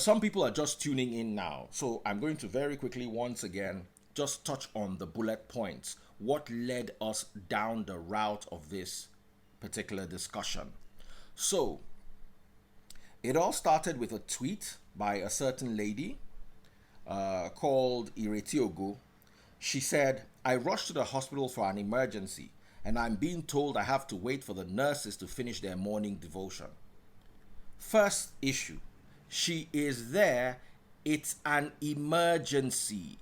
Some people are just tuning in now, so I'm going to very quickly once again just touch on the bullet points. What led us down the route of this particular discussion? So, it all started with a tweet by a certain lady called Iretiogo. She said, I rushed to the hospital for an emergency, and I'm being told I have to wait for the nurses to finish their morning devotion. First issue, she is there, it's an emergency.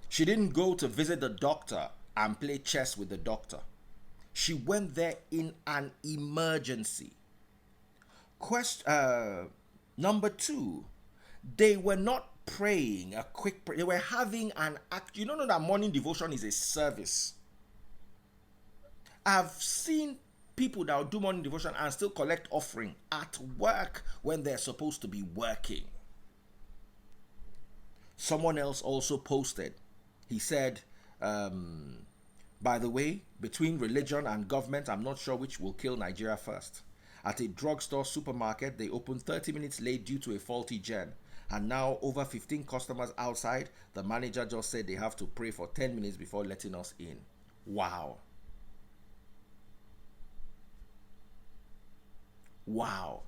She didn't go to visit the doctor and play chess with the doctor. She went there in an emergency. Number two, they were not praying a quick prayer. They were having an act. You don't know that morning devotion is a service. I've seen people that will do morning devotion and still collect offering at work when they're supposed to be working. Someone else also posted. He said, by the way, between religion and government, I'm not sure which will kill Nigeria first. At a drugstore supermarket, they opened 30 minutes late due to a faulty gen. And now over 15 customers outside, the manager just said they have to pray for 10 minutes before letting us in. Wow. Wow.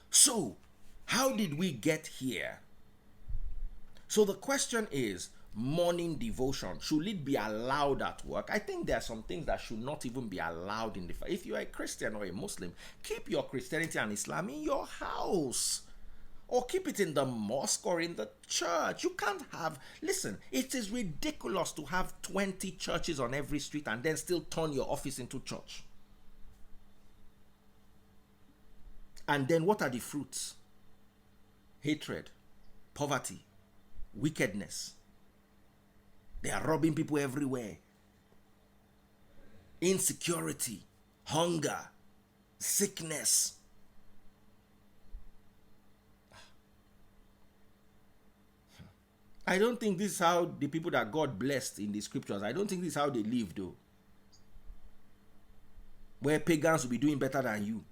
So, how did we get here? So the question is, morning devotion, should it be allowed at work? I think there are some things that should not even be allowed in the... If you are a Christian or a Muslim, keep your Christianity and Islam in your house. Or keep it in the mosque or in the church. You can't have... Listen, it is ridiculous to have 20 churches on every street and then still turn your office into church. And then what are the fruits? Hatred, poverty, wickedness. They are robbing people everywhere. Insecurity, hunger, sickness. I don't think this is how the people that God blessed in the scriptures, I don't think this is how they live though. Where pagans will be doing better than you.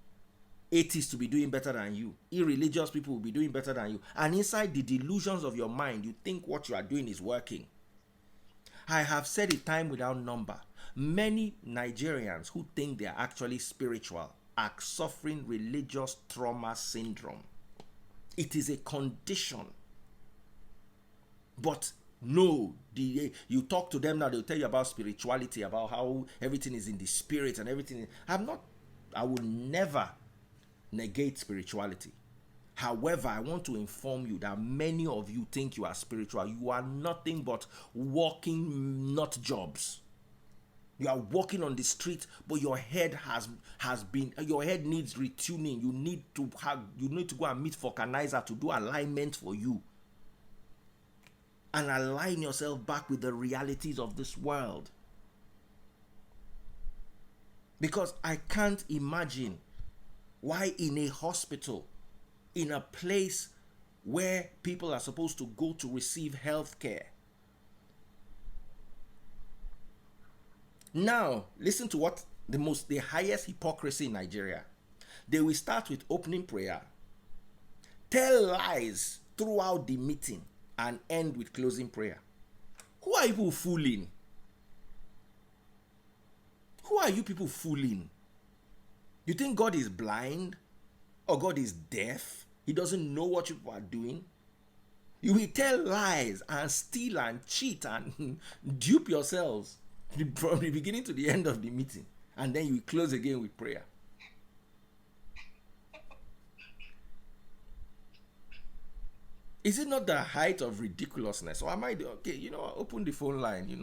Atheists will be doing better than you. Irreligious people will be doing better than you. And inside the delusions of your mind, you think what you are doing is working. I have said it time without number. Many Nigerians who think they are actually spiritual are suffering religious trauma syndrome. It is a condition. But no, you talk to them now, they'll tell you about spirituality, about how everything is in the spirit and everything. I would never negate spirituality. However, I want to inform you that many of you think you are spiritual. You are nothing but walking nut jobs. You are walking on the street, but your head your head needs retuning. You need to go and meet vulcanizer to do alignment for you. And align yourself back with the realities of this world. Because I can't imagine why in a hospital, in a place where people are supposed to go to receive health care. Now, listen to what the highest hypocrisy in Nigeria. They will start with opening prayer, tell lies throughout the meeting, and end with closing prayer. Who are you fooling? Who are you people fooling? You think God is blind? Or God is deaf? He doesn't know what you are doing? You will tell lies and steal and cheat and dupe yourselves from the beginning to the end of the meeting. And then you will close again with prayer. Is it not the height of ridiculousness? Or am I okay, open the phone line, Okay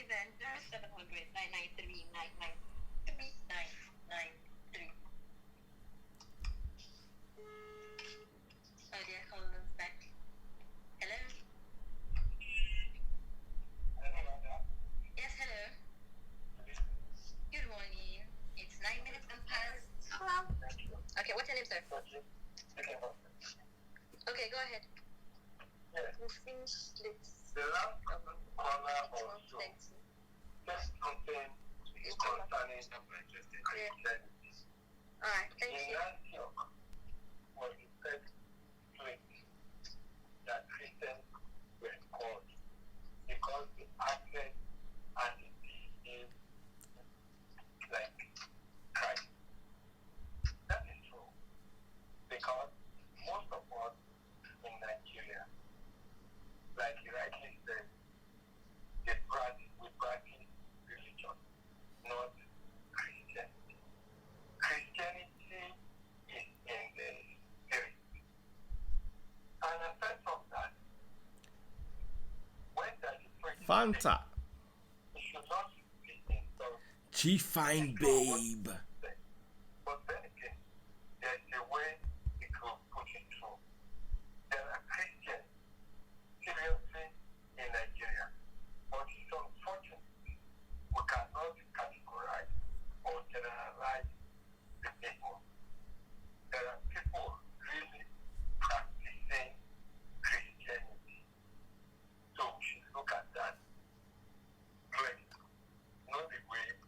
then, 0700 993 993. Oh dear, call us back. Hello? Yes, hello. Good morning. It's 9 minutes past. Hello. Okay, what's your name, sir? Okay, go ahead. We'll finish this. The last corner also. First content is concerning All right, thank In you. Antioch was the first place that Christians were called because they acted and they behaved like Christ. That is true because most of us in Nigeria, like you rightly said, we practice religion, not Christianity. Christianity is in the spirit. And aside from that, when that is preaching, Fanta. it should not be insulting. She fine babe. But then again, there's a way it will put it through. There are Christians seriously in Nigeria, but it's unfortunate we cannot categorize or generalize the people. There are people really practicing Christianity. So we should look at that place, not the way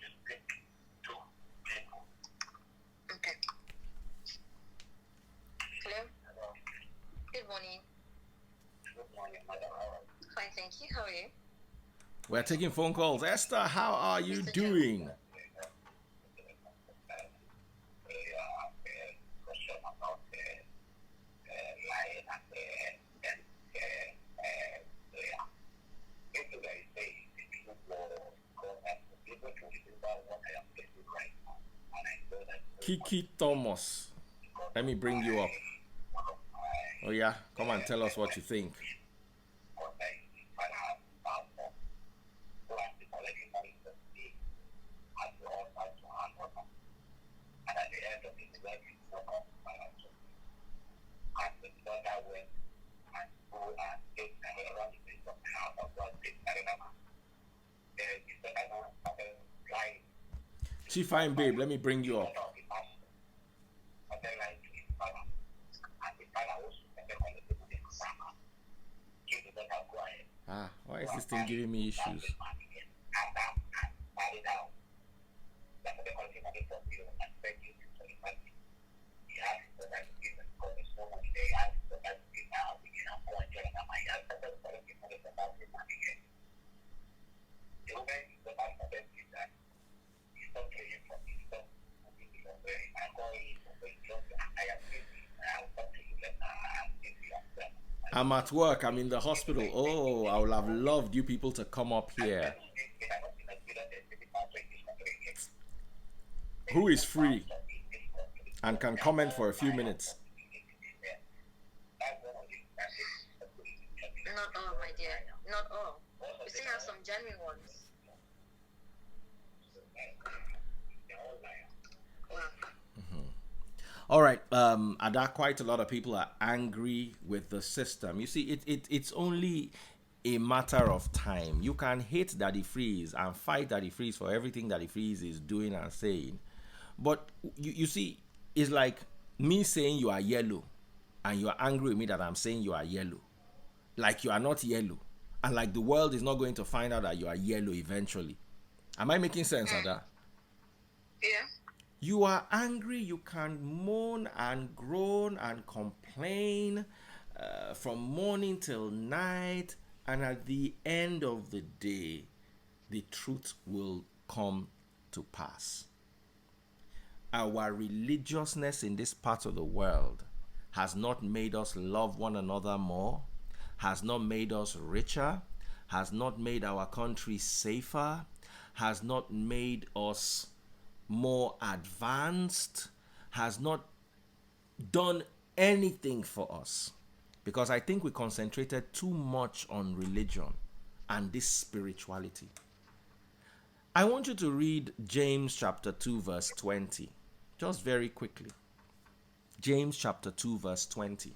you speak to people. Okay. Hello. Hello. Good morning. Good morning, madam. How are you? Fine, thank you. How are you? We're taking phone calls. Esther, how are you Mr. doing? Kiki Thomas. Let me bring you up. Oh yeah, come and tell us what you think. She fine babe, let me bring you up. Ah, why is this thing giving me issues? I'm at work, I'm in the hospital. Oh, I would have loved you people to come up here. Who is free and can comment for a few minutes? Not all, my dear. Not all. We still have some genuine ones. All right, Ada, quite a lot of people are angry with the system. You see, it's only a matter of time. You can hate Daddy Freeze and fight Daddy Freeze for everything Daddy Freeze is doing and saying. But you see, it's like me saying you are yellow and you are angry with me that I'm saying you are yellow. Like you are not yellow. And like the world is not going to find out that you are yellow eventually. Am I making sense, Ada? Yeah. You are angry, you can moan and groan and complain from morning till night, and at the end of the day, the truth will come to pass. Our religiousness in this part of the world has not made us love one another more, has not made us richer, has not made our country safer, has not made us more advanced, has not done anything for us, because I think we concentrated too much on religion and this spirituality. I want you to read James chapter 2 verse 20, just very quickly. James chapter 2 verse 20.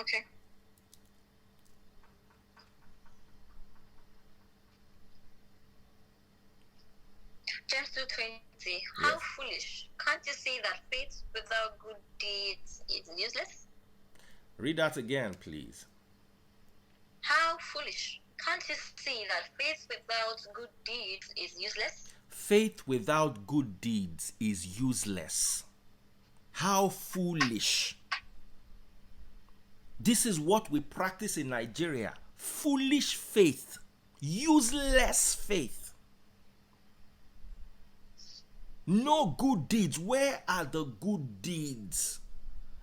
Okay. James 2:20. How Yes. foolish! Can't you see that faith without good deeds is useless? Read that again, please. How foolish! Can't you see that faith without good deeds is useless? Faith without good deeds is useless. How foolish. This is what we practice in Nigeria. Foolish faith. Useless faith. No good deeds. Where are the good deeds?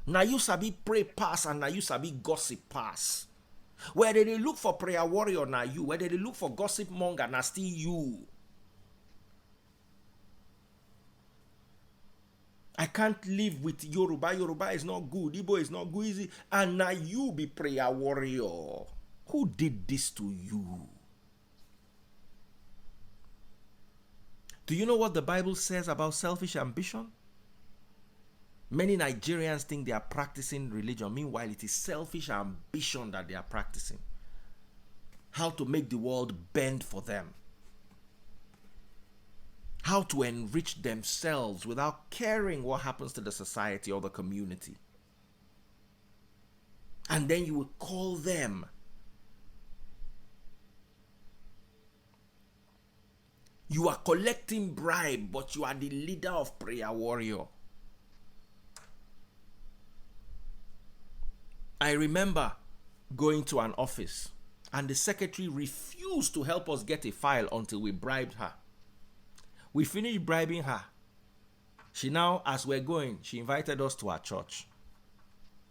Now you sabi pray pass and now you sabi gossip pass. Where did they look for prayer warrior now you? Where did they look for gossip monger now still you? I can't live with Yoruba. Yoruba is not good. Igbo is not good. Easy. And now you be prayer warrior. Who did this to you? Do you know what the Bible says about selfish ambition? Many Nigerians think they are practicing religion. Meanwhile, it is selfish ambition that they are practicing. How to make the world bend for them. How to enrich themselves without caring what happens to the society or the community. And then you will call them. You are collecting bribe, but you are the leader of prayer warrior. I remember going to an office and the secretary refused to help us get a file until we bribed her. We finished bribing her. She now, as we're going, she invited us to her church.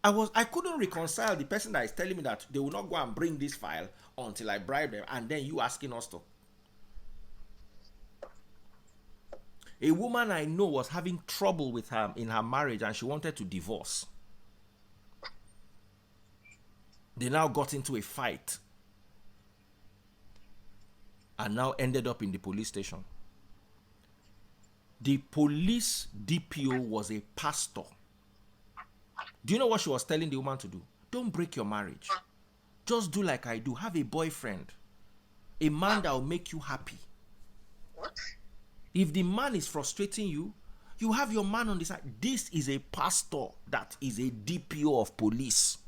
I couldn't reconcile the person that is telling me that they will not go and bring this file until I bribe them, and then you asking us to. A woman I know was having trouble with her in her marriage and she wanted to divorce. They now got into a fight and now ended up in the police station. The police DPO was a pastor. Do you know what she was telling the woman to do? Don't break your marriage. Just do like I do. Have a boyfriend. A man that will make you happy. What? If the man is frustrating you, you have your man on the side. This is a pastor that is a DPO of police.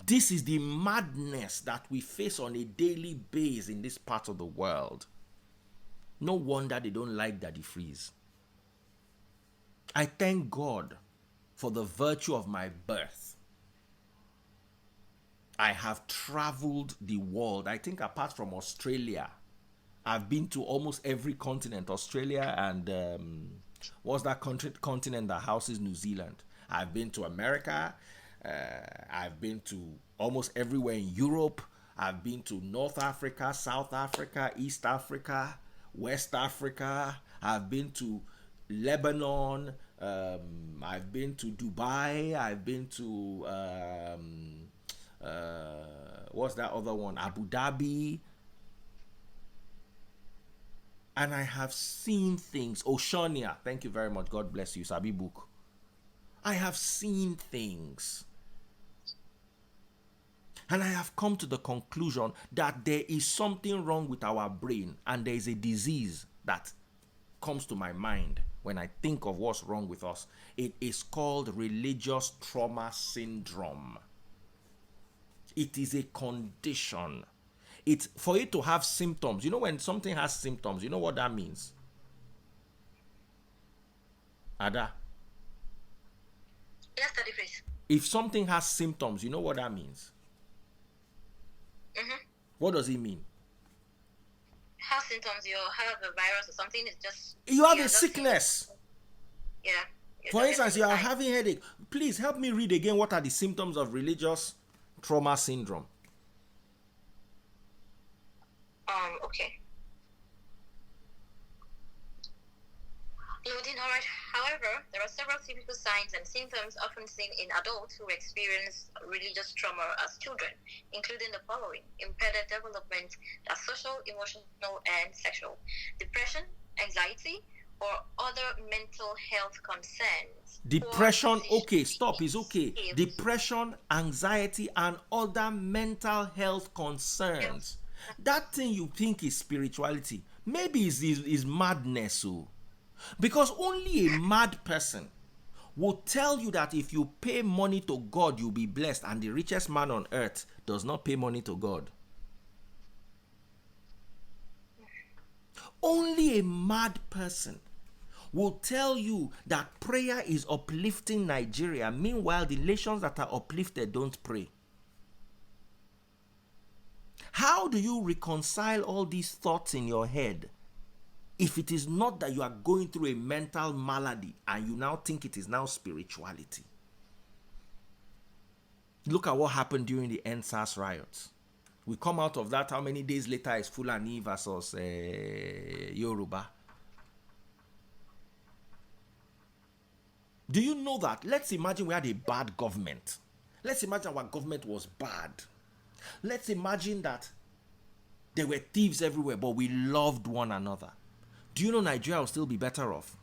This is the madness that we face on a daily basis in this part of the world. No wonder they don't like Daddy Freeze. I thank God for the virtue of my birth. I have traveled the world. I think apart from Australia, I've been to almost every continent. Australia and what's that continent that houses New Zealand? I've been to America. I've been to almost everywhere in Europe. I've been to North Africa, South Africa, East Africa, West Africa. I've been to Lebanon. I've been to Dubai. I've been to what's that other one? Abu Dhabi. And I have seen things. Oceania. Thank you very much. God bless you. Sabi book. I have seen things. And I have come to the conclusion that there is something wrong with our brain, and there is a disease that comes to my mind when I think of what's wrong with us. It is called religious trauma syndrome. It is a condition. It's for it to have symptoms. You know, when something has symptoms, you know what that means? Ada? Yes, Daddy Freeze. If something has symptoms, you know what that means? Mm-hmm. What does it mean? Have symptoms, you have a virus or something, it's just... You have a just- sickness. Yeah. For instance, you are having headache. Please help me read again what are the symptoms of religious trauma syndrome. Okay. Loading, all right. However, there are several typical signs and symptoms often seen in adults who experience religious trauma as children, including the following: impaired development, that's social, emotional, and sexual, depression, anxiety, or other mental health concerns. Depression, Poor okay, stop, it's okay. skills. Depression, anxiety, and other mental health concerns. That thing you think is spirituality, maybe is madness. Oh. Because only a mad person will tell you that if you pay money to God, you'll be blessed, and the richest man on earth does not pay money to God. Only a mad person will tell you that prayer is uplifting Nigeria. Meanwhile, the nations that are uplifted don't pray. How do you reconcile all these thoughts in your head if it is not that you are going through a mental malady and you now think it is now spirituality? Look at what happened during the NSAS riots. We come out of that, how many days later is Fulani versus Yoruba? Do you know that? Let's imagine we had a bad government. Let's imagine our government was bad. Let's imagine that there were thieves everywhere, but we loved one another. Do you know Nigeria will still be better off?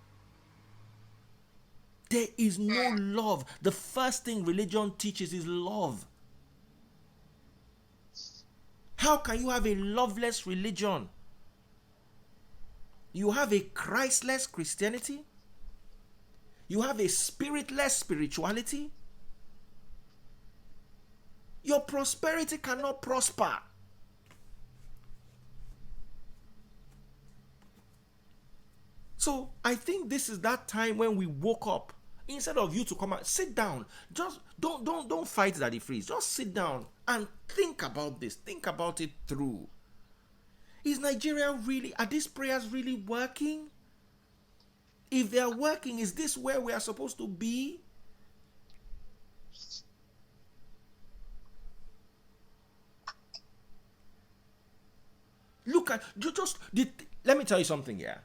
There is no love. The first thing religion teaches is love. How can you have a loveless religion? You have a Christless Christianity? You have a spiritless spirituality? Your prosperity cannot prosper. So I think this is that time when we woke up. Instead of you to come out, sit down. Just don't fight Daddy Freeze. Just sit down and think about this. Think about it through. Is Nigeria really, are these prayers really working? If they are working, is this where we are supposed to be? Look at, let me tell you something here.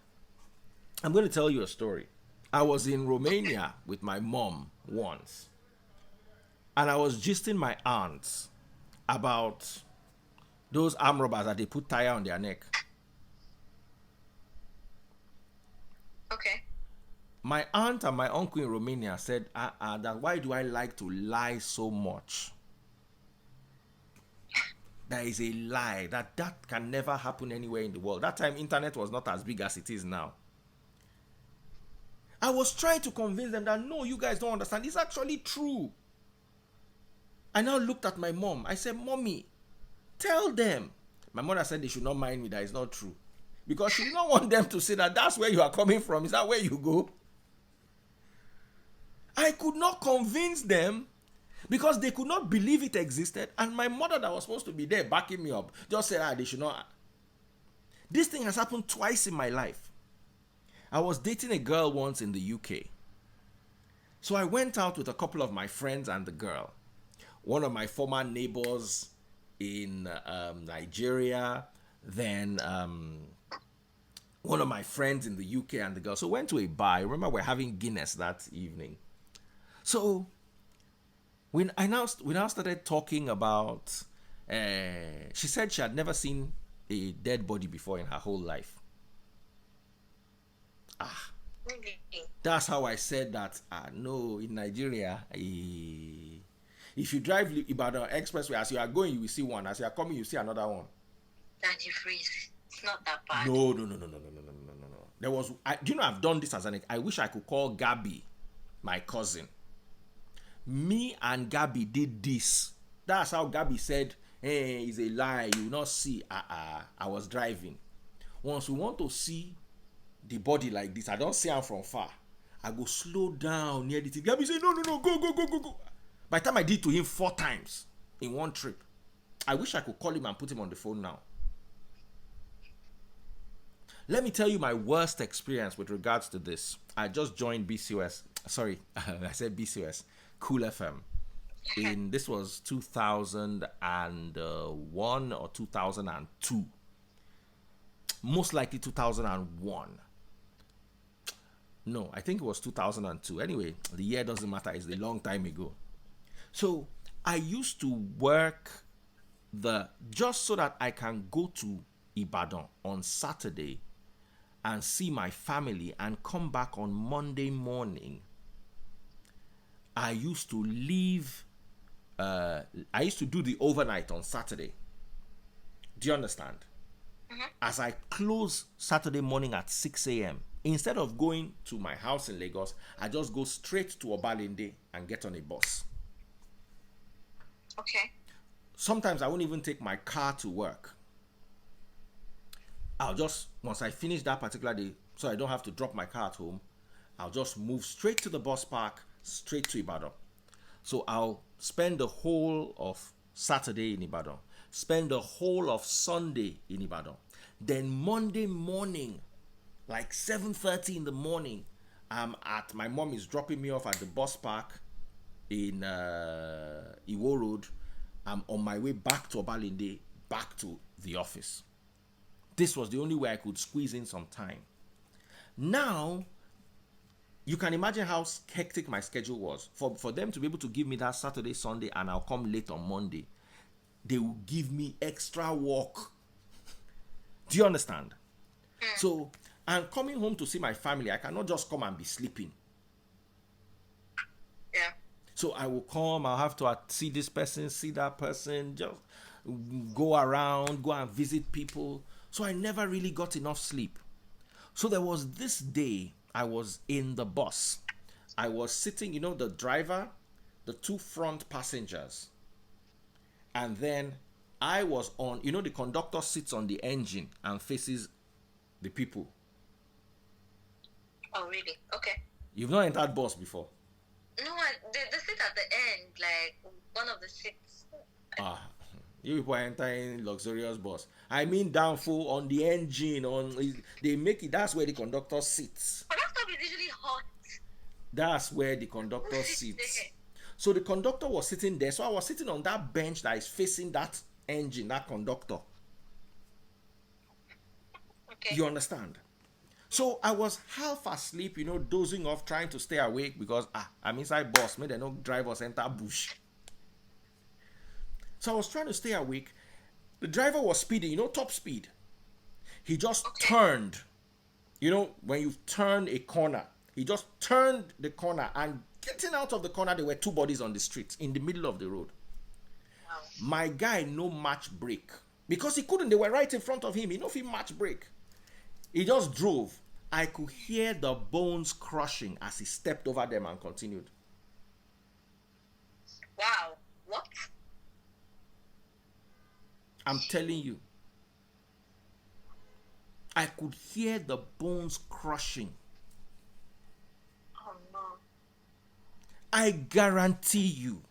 I'm going to tell you a story. I was in Romania with my mom once. And I was gisting my aunts about those arm robbers that they put tire on their neck. Okay. My aunt and my uncle in Romania said, that why do I like to lie so much? That is a lie. That can never happen anywhere in the world. That time, internet was not as big as it is now. I was trying to convince them that, no, you guys don't understand. It's actually true. I now looked at my mom. I said, Mommy, tell them. My mother said they should not mind me, that it's not true. Because she did not want them to say that that's where you are coming from. Is that where you go? I could not convince them because they could not believe it existed. And my mother that was supposed to be there backing me up just said, they should not. This thing has happened twice in my life. I was dating a girl once in the UK. So I went out with a couple of my friends and the girl. One of my former neighbors in Nigeria, then one of my friends in the UK and the girl. So went to a bar. I remember we're having Guinness that evening. So we now started talking about, she said she had never seen a dead body before in her whole life. That's how I said that. No, in Nigeria, if you drive Ibadan Expressway, as you are going, you will see one. As you are coming, you see another one. Daddy Freeze, it's not that bad. No. There was, do you know, I've done this as I wish I could call Gabby, my cousin. Me and Gabby did this. That's how Gabby said, hey, it's a lie, you will not see. I was driving. Once we want to see the body like this, I don't see her from far. I go slow down near the thing. Gabby say, no, go. By the time I did to him 4 times in one trip, I wish I could call him and put him on the phone now. Let me tell you my worst experience with regards to this. I just joined BCOS. Sorry, I said BCOS. Cool FM. This was 2001 or 2002. Most likely 2001. No, I think it was 2002. Anyway, the year doesn't matter. It's a long time ago. So I used to work just so that I can go to Ibadan on Saturday and see my family and come back on Monday morning. I used to leave, I used to do the overnight on Saturday. Do you understand? Mm-hmm. As I close Saturday morning at 6 a.m., instead of going to my house in Lagos, I just go straight to Obalende and get on a bus. Okay. Sometimes I won't even take my car to work. I'll just, once I finish that particular day, so I don't have to drop my car at home, I'll just move straight to the bus park, straight to Ibadan. So I'll spend the whole of Saturday in Ibadan, spend the whole of Sunday in Ibadan. Then Monday morning, like 7:30 in the morning, my mom is dropping me off at the bus park in Iwo Road. I'm on my way back to Obalinde, back to the office. This was the only way I could squeeze in some time. Now, you can imagine how hectic my schedule was. For them to be able to give me that Saturday, Sunday, and I'll come late on Monday, they will give me extra work. Do you understand? So, I'm coming home to see my family. I cannot just come and be sleeping. Yeah. So I will come, I'll have to see this person, see that person, just go around, go and visit people. So I never really got enough sleep. So there was this day, I was in the bus. I was sitting, the driver, the two front passengers. And then I was on, the conductor sits on the engine and faces the people. Oh, really? Okay. You've not entered bus before? No, the seat at the end, like one of the seats. You people are entering luxurious bus. I mean down full on the engine. They make it. That's where the conductor sits. But that stuff is usually hot. That's where the conductor sits. So the conductor was sitting there. So I was sitting on that bench that is facing that engine, that conductor. Okay. You understand? So I was half asleep, dozing off, trying to stay awake because I'm inside bus. Maybe they don't drive us enter bush. So I was trying to stay awake. The driver was speeding, top speed. He just turned. When you turn a corner, he just turned the corner, and getting out of the corner, there were two bodies on the street in the middle of the road. Wow. My guy, no match brake. Because he couldn't, they were right in front of him. If he match brake. He just drove. I could hear the bones crushing as he stepped over them and continued. Wow. What? I'm telling you. I could hear the bones crushing. Oh, no. I guarantee you.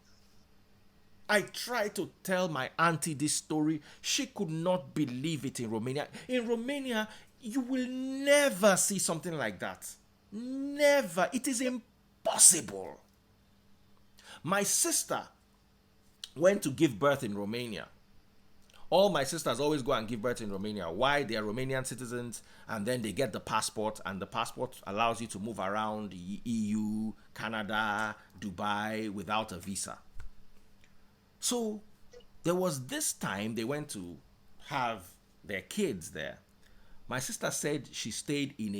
I tried to tell my auntie this story. She could not believe it in Romania. In Romania, you will never see something like that. Never. It is impossible. My sister went to give birth in Romania. All my sisters always go and give birth in Romania. Why? They are Romanian citizens, and then they get the passport, and the passport allows you to move around the EU, Canada, Dubai without a visa. So there was this time they went to have their kids there. My sister said she stayed in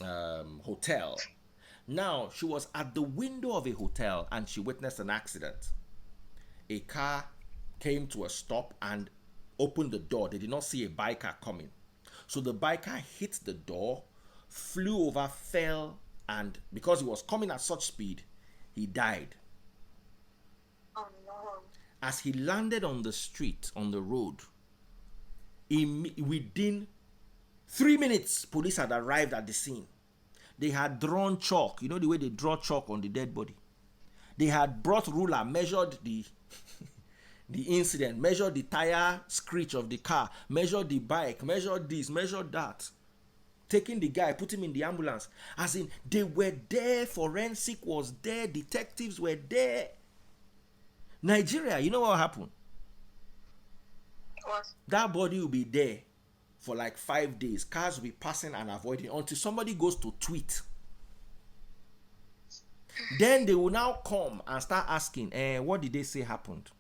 a hotel. Now, she was at the window of a hotel and she witnessed an accident. A car came to a stop and opened the door. They did not see a biker coming. So the biker hit the door, flew over, fell, and because he was coming at such speed, he died. Oh, no. As he landed on the street, on the road, within 3 minutes, police had arrived at the scene. They had drawn chalk. You know the way they draw chalk on the dead body? They had brought ruler, measured the incident, measured the tire screech of the car, measured the bike, measured this, measured that. Taking the guy, put him in the ambulance. As in, they were there, forensic was there, detectives were there. Nigeria, you know what happened? What? That body will be there for like 5 days. Cars will be passing and avoiding until somebody goes to tweet. Then they will now come and start asking, what did they say happened?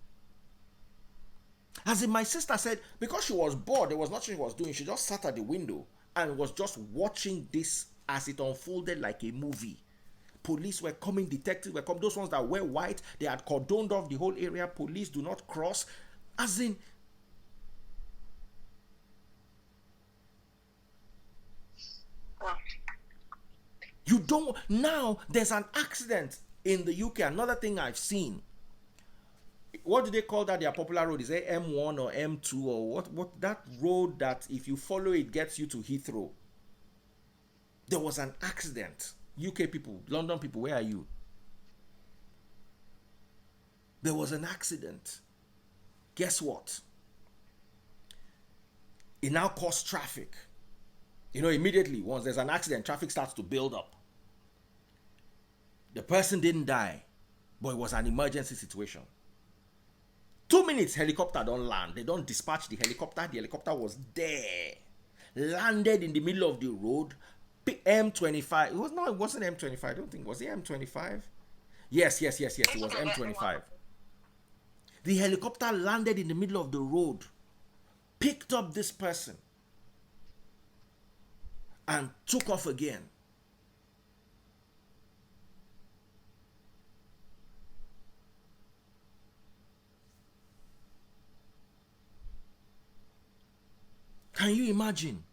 As in, my sister said, because she was bored, there was nothing she was doing. She just sat at the window and was just watching this as it unfolded like a movie. Police were coming, detectives were coming. Those ones that were white, they had cordoned off the whole area. Police do not cross. As in, you don't. Now there's an accident in the UK. Another thing I've seen. what do they call that? Their popular road is it M1 or M2 or what? What that road that if you follow it gets you to Heathrow? There was an accident. UK people, London people, where are you? There was an accident. Guess what? It now caused traffic. You know, immediately once there's an accident, traffic starts to build up. The person didn't die, but it was an emergency situation. 2 minutes, helicopter don't land. They don't dispatch the helicopter. The helicopter was there. Landed in the middle of the road. M25. It wasn't M25. I don't think. Was it M25? Yes. It was M25. The helicopter landed in the middle of the road, picked up this person, and took off again. Can you imagine?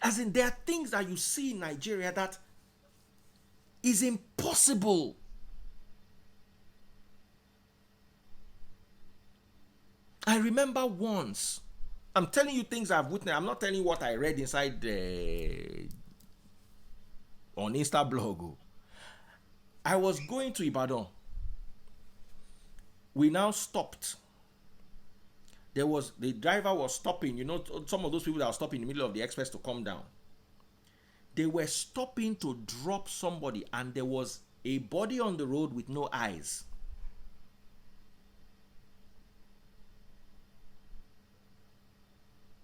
As in, there are things that you see in Nigeria that is impossible. I remember once, I'm telling you things I've witnessed. I'm not telling you what I read inside on Insta blog. I was going to Ibadan. We now stopped. The driver was stopping. You know, some of those people that are stopping in the middle of the express to come down. They were stopping to drop somebody, and there was a body on the road with no eyes.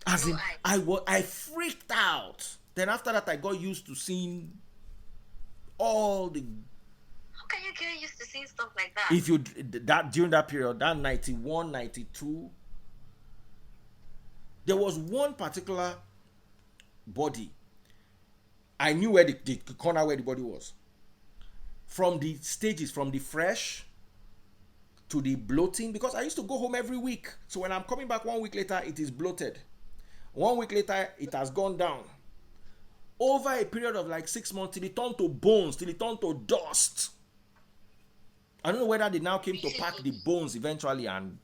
As in, I freaked out. Then after that, I got used to seeing all the. How can you get used to seeing stuff like that? If you that during that period, that 91, 92, there was one particular body. I knew where the corner where the body was. From the stages, from the fresh to the bloating, because I used to go home every week. So when I'm coming back 1 week later, it is bloated. 1 week later, it has gone down. Over a period of like 6 months, till it turned to bones, till it turned to dust. I don't know whether they now came to pack the bones eventually, and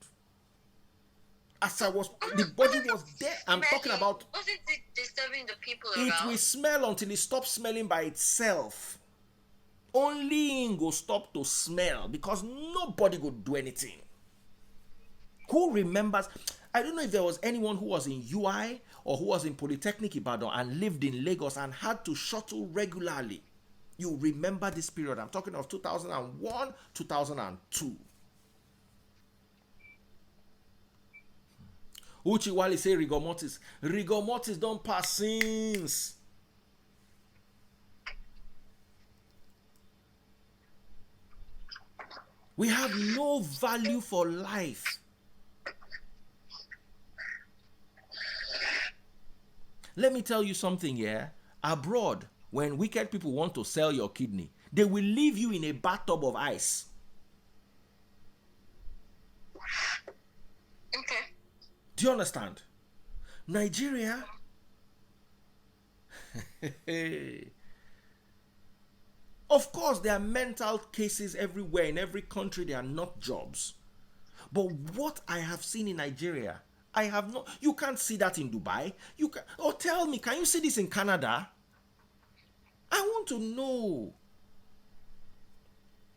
as I was, the body was there. I'm talking about. Wasn't it disturbing the people around? It will smell until it stops smelling by itself. Only it will stop to smell because nobody could do anything. Who remembers? I don't know if there was anyone who was in UI or who was in Polytechnic Ibadan and lived in Lagos and had to shuttle regularly. You remember this period. I'm talking of 2001, 2002. Uchi Wali say rigor mortis. Rigor mortis don't pass since. We have no value for life. Let me tell you something here. Abroad, when wicked people want to sell your kidney, they will leave you in a bathtub of ice. Okay. Do you understand? Nigeria. Of course, there are mental cases everywhere. In every country, there are not jobs. But what I have seen in Nigeria, I have not. You can't see that in Dubai. You can. Or tell me, can you see this in Canada? I want to know.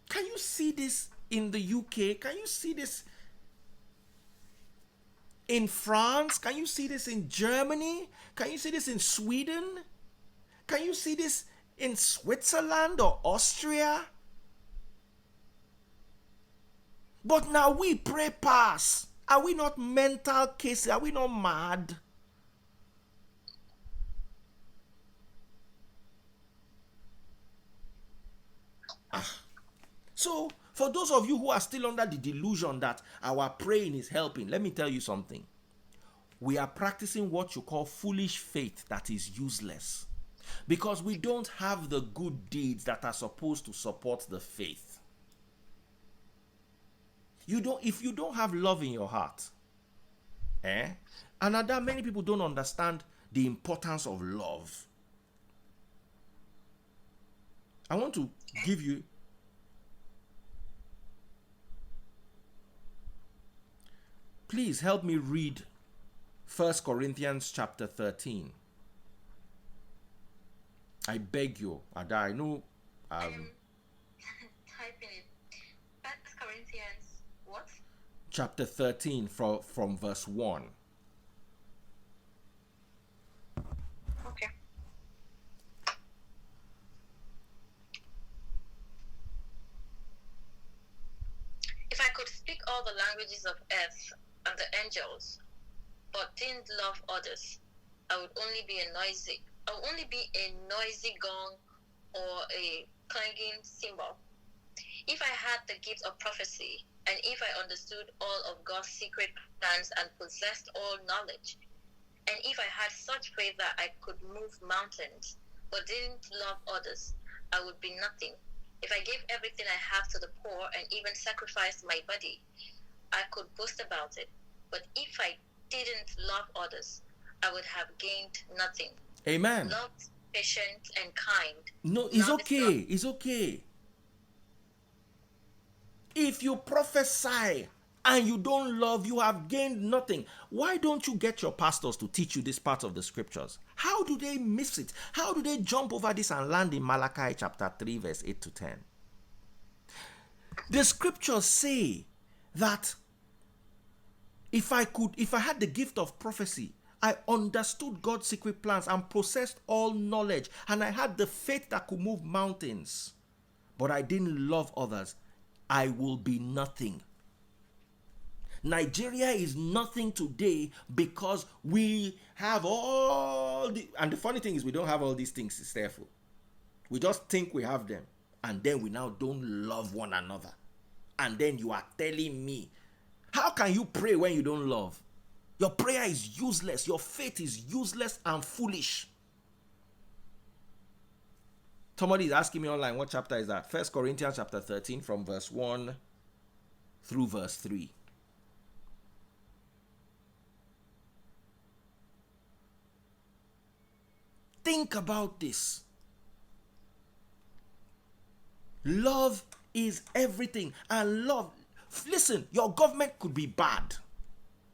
Can you see this in the UK? Can you see this in France? Can you see this in Germany? Can you see this in Sweden? Can you see this in Switzerland or Austria? But now we pray pass. Are we not mental cases? Are we not mad? So, for those of you who are still under the delusion that our praying is helping, let me tell you something. We are practicing what you call foolish faith that is useless. Because we don't have the good deeds that are supposed to support the faith. If you don't have love in your heart, and that many people don't understand the importance of love. I want to give you please help me read 1 Corinthians chapter 13. I beg you, Ada. I know. Typing it. 1 Corinthians what? Chapter 13 from verse 1. Okay. If I could speak all the languages of earth and the angels, but didn't love others, I would only be a noisy gong or a clanging cymbal. If I had the gift of prophecy, and if I understood all of God's secret plans and possessed all knowledge, and if I had such faith that I could move mountains, but didn't love others, I would be nothing. If I gave everything I have to the poor and even sacrificed my body, I could boast about it. But if I didn't love others, I would have gained nothing. Amen. Love is patient and kind. No, it's Love is okay. not- It's okay. If you prophesy and you don't love, you have gained nothing. Why don't you get your pastors to teach you this part of the scriptures? How do they miss it? How do they jump over this and land in Malachi chapter 3 verse 8 to 10? The scriptures say that if I had the gift of prophecy, I understood God's secret plans and possessed all knowledge, and I had the faith that could move mountains, but I didn't love others, I will be nothing. Nigeria is nothing today because we have and the funny thing is we don't have all these things, it's careful. We just think we have them, and then we now don't love one another. And then you are telling me, how can you pray when you don't love? Your prayer is useless. Your faith is useless and foolish. Somebody is asking me online, what chapter is that? 1 Corinthians chapter 13 from verse 1 through verse 3. Think about this. Love is everything. And love, listen, your government could be bad.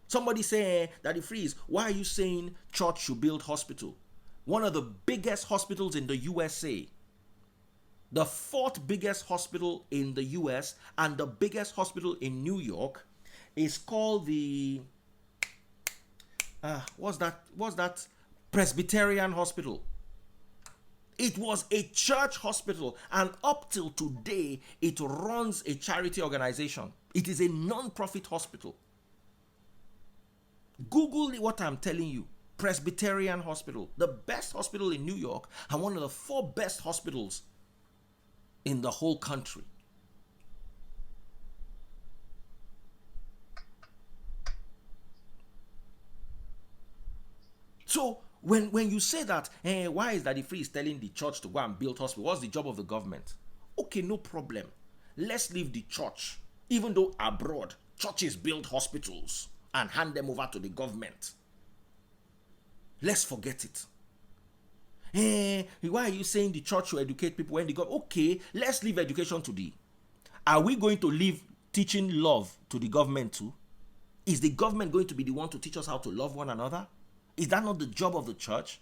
Somebody say, Daddy Freeze, why are you saying church should build hospital? One of the biggest hospitals in the USA, the fourth biggest hospital in the US, and the biggest hospital in New York is called the, what's that? Presbyterian Hospital. It was a church hospital, and up till today, it runs a charity organization. It is a non-profit hospital. Google what I'm telling you. Presbyterian Hospital, the best hospital in New York and one of the 4 best hospitals in the whole country. So when you say that, why is Daddy Freeze telling the church to go and build hospital? What's the job of the government? Okay, no problem. Let's leave the church. Even though abroad, churches build hospitals and hand them over to the government. Let's forget it. Why are you saying the church should educate people when they go? Okay, let's leave education to the. Are we going to leave teaching love to the government too? Is the government going to be the one to teach us how to love one another? Is that not the job of the church?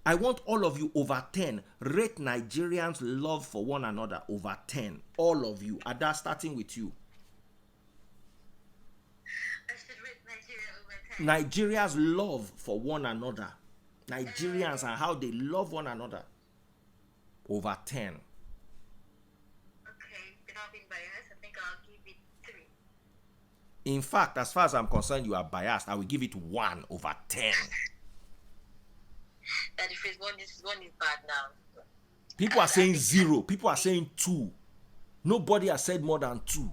I want all of you over 10. Rate Nigerians' love for one another over 10. All of you. Ada, starting with you. I should rate Nigeria over 10. Nigeria's love for one another. Nigerians and how they love one another. Over 10. Okay, without being biased, I think I'll give it 3. In fact, as far as I'm concerned, you are biased. I will give it 1 over 10. That if it's one is bad now. People are saying 0. People are saying 2. Nobody has said more than 2.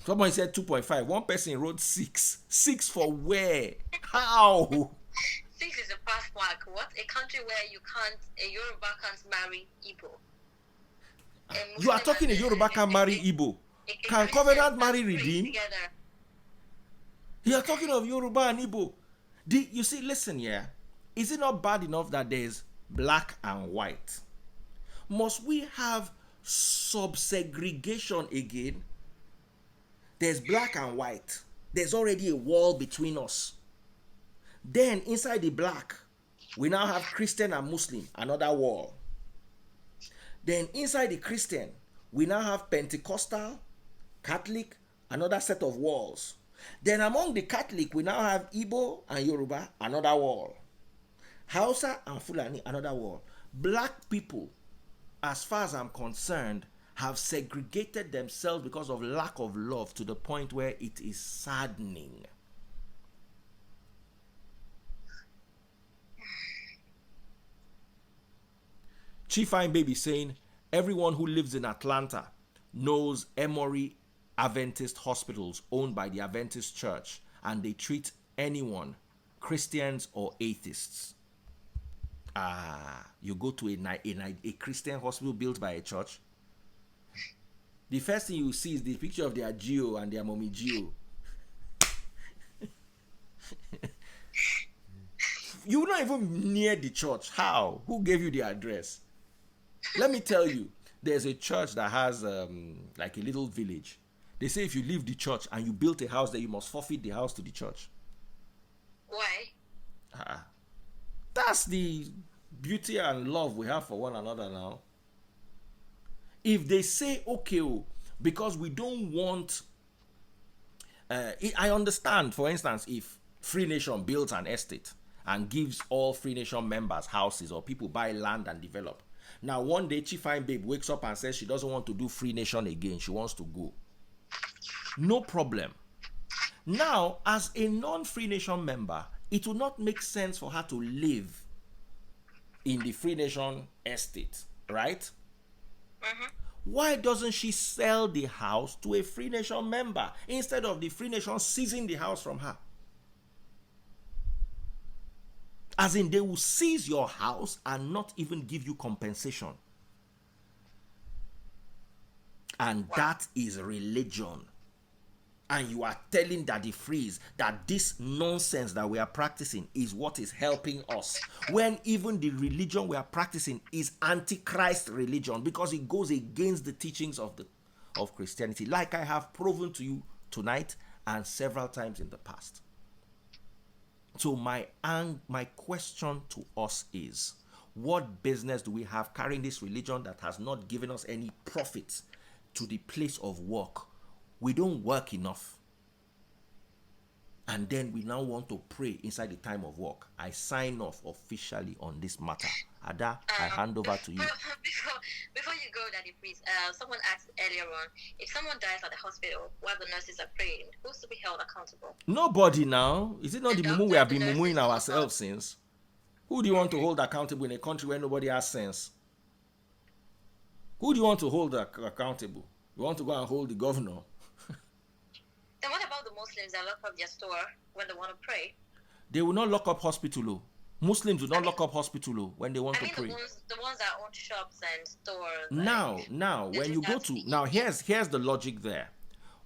Somebody said 2.5. One person wrote 6. 6 for where? How? 6 is a pass mark. What? A country where a Yoruba can't marry Igbo. You are talking a Yoruba can marry Igbo. Can Covenant marry Redeem? Together. You are talking of Yoruba and Igbo. You see, listen here. Is it not bad enough that there's black and white? Must we have Subsegregation again. There's black and white. There's already a wall between us. Then inside the black, we now have Christian and Muslim, another wall. Then inside the Christian, we now have Pentecostal, Catholic, another set of walls. Then among the Catholic, we now have Igbo and Yoruba, another wall. Hausa and Fulani, another wall. Black people, as far as I'm concerned, have segregated themselves because of lack of love to the point where it is saddening. Chief Fine Baby saying, everyone who lives in Atlanta knows Emory Adventist hospitals owned by the Adventist Church, and they treat anyone, Christians or atheists. You go to a Christian hospital built by a church. The first thing you see is the picture of their Geo and their mommy Geo. You're not even near the church. How? Who gave you the address? Let me tell you, there's a church that has like a little village. They say if you leave the church and you built a house there, you must forfeit the house to the church. Why? That's the beauty and love we have for one another now. If they say, okay, because we don't want... I understand, for instance, if Free Nation builds an estate and gives all Free Nation members houses, or people buy land and develop. Now, one day, Chief Fine Babe wakes up and says she doesn't want to do Free Nation again. She wants to go. No problem. Now, as a non-Free Nation member, it would not make sense for her to live in the Free Nation estate, right? Why doesn't she sell the house to a Free Nation member instead of the Free Nation seizing the house from her? As in, they will seize your house and not even give you compensation. And that is religion. And you are telling Daddy Freeze that this nonsense that we are practicing is what is helping us, when even the religion we are practicing is antichrist religion, because it goes against the teachings of Christianity, like I have proven to you tonight and several times in the past. So my question to us is, what business do we have carrying this religion that has not given us any profit to the place of work? We don't work enough. And then we now want to pray inside the time of work. I sign off officially on this matter. Ada, I hand over to you. Before you go, Daddy, please. Someone asked earlier on, if someone dies at the hospital while the nurses are praying, who's to be held accountable? Nobody now. Is it not the mumu we have been mumuing ourselves since? Who do you want to hold accountable in a country where nobody has sense? Who do you want to hold accountable? You want to go and hold the governor? Then what about the Muslims that lock up their store when they want to pray? They will not lock up hospital. Muslims will not lock up hospital when they want to pray. The ones that own shops and stores. Now, when you go to... Now, here's the logic there.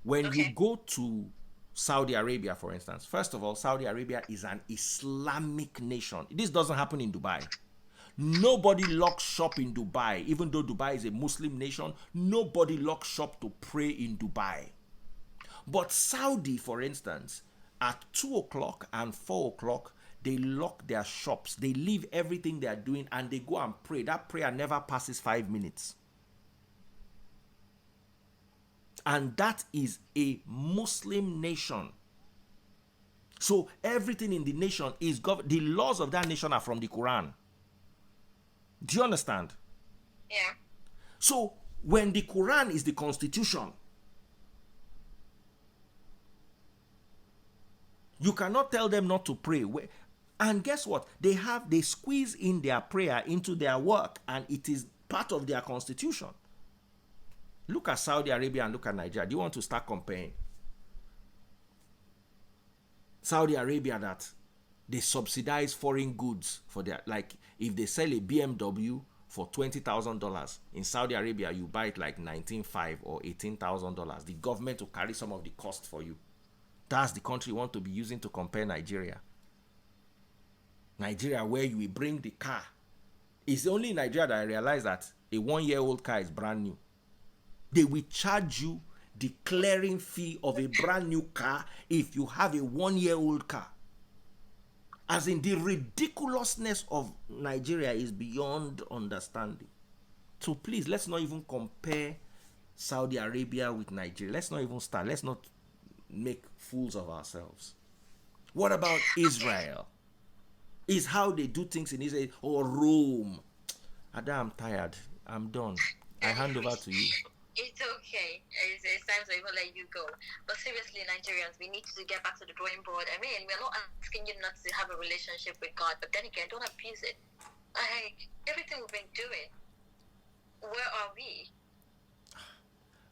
When you go to Saudi Arabia, for instance, first of all, Saudi Arabia is an Islamic nation. This doesn't happen in Dubai. Nobody locks shop in Dubai. Even though Dubai is a Muslim nation, nobody locks shop to pray in Dubai. But Saudi, for instance, at 2 o'clock and 4 o'clock, they lock their shops. They leave everything they are doing and they go and pray. That prayer never passes 5 minutes. And that is a Muslim nation. So everything in the nation is governed. The laws of that nation are from the Quran. Do you understand? Yeah. So when the Quran is the constitution, you cannot tell them not to pray. And guess what? They squeeze in their prayer into their work, and it is part of their constitution. Look at Saudi Arabia and look at Nigeria. Do you want to start comparing? Saudi Arabia, that they subsidize foreign goods for their, like if they sell a BMW for $20,000 in Saudi Arabia, you buy it like $19,500 or $18,000. The government will carry some of the cost for you. That's the country you want to be using to compare Nigeria. Nigeria, where you will bring the car. It's only in Nigeria that I realize that a 1-year-old car is brand new. They will charge you the clearing fee of a brand new car if you have a 1-year-old car. As in, the ridiculousness of Nigeria is beyond understanding. So please, let's not even compare Saudi Arabia with Nigeria. Let's not even start. Let's not make fools of ourselves. What about Israel? Is how they do things in Israel, or Rome? Ada, I'm tired. I'm done. I hand over to you. It's okay. It's time to even let you go. But seriously, Nigerians, we need to get back to the drawing board. I mean, we're not asking you not to have a relationship with God, but then again, don't abuse it. Like, everything we've been doing, where are we?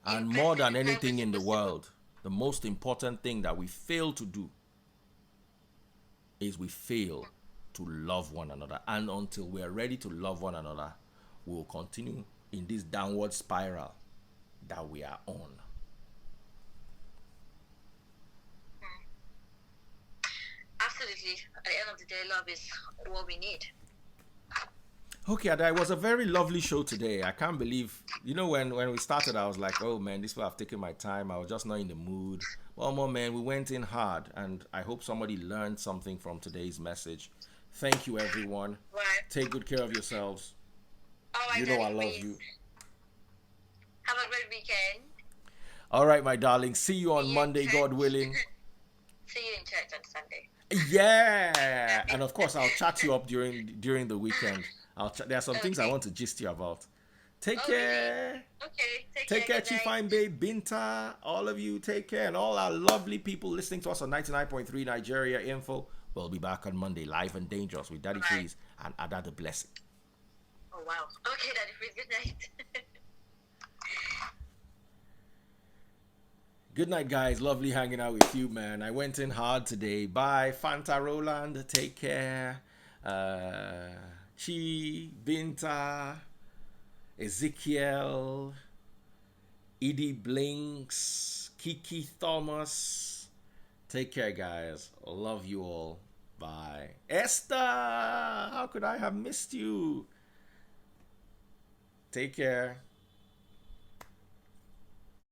And more than anything in the world, the most important thing that we fail to do is we fail to love one another. And until we are ready to love one another, we will continue in this downward spiral that we are on. Absolutely. At the end of the day, love is what we need. Okay, Ada, it was a very lovely show today. I can't believe, when we started, I was like, oh man, this will have taken my time. I was just not in the mood. Well, more man, we went in hard, and I hope somebody learned something from today's message. Thank you, everyone. Right. Take good care of yourselves. All right, You know I love please. you. Have a great weekend. All right, my darling. See you on Monday, God willing. See you in church on Sunday. Yeah, and of course I'll chat you up during the weekend. There are some things I want to gist you about. Take care. Really? Okay. Take care, Good night. Chifine Babe, Binta, all of you. Take care, and all our lovely people listening to us on 99.3 Nigeria Info. We'll be back on Monday, live and dangerous with Daddy Freeze and Ada the Blessing. Oh wow. Okay, Daddy Freeze. Good night. Good night, guys. Lovely hanging out with you, man. I went in hard today. Bye, Fanta Roland. Take care. Chi, Binta, Ezekiel, Edie Blinks, Kiki Thomas. Take care, guys. Love you all. Bye. Esther, how could I have missed you? Take care.